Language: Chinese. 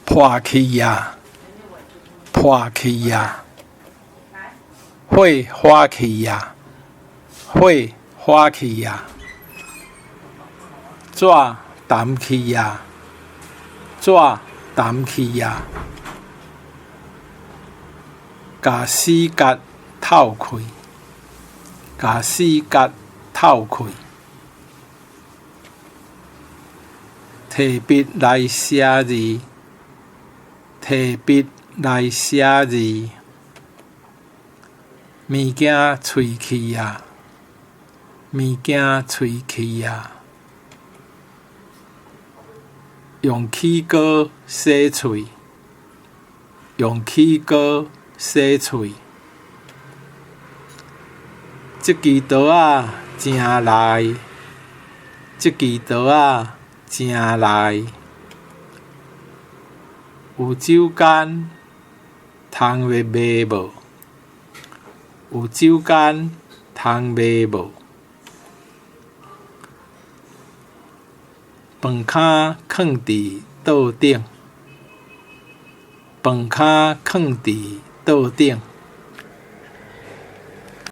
破去呀，破去呀，火花去呀，火花去呀，纸淡去呀，纸淡去呀，甲死角透开，甲死角透开，提笔来写字，提笔来写字，物件喙去呀，物件喙去呀，用起膏洗喙，用起膏洗喙，这支刀啊真利，这支刀啊真利，有酒干通要卖无？有酒干通卖无？饭卡放伫桌顶，饭卡放伫桌顶。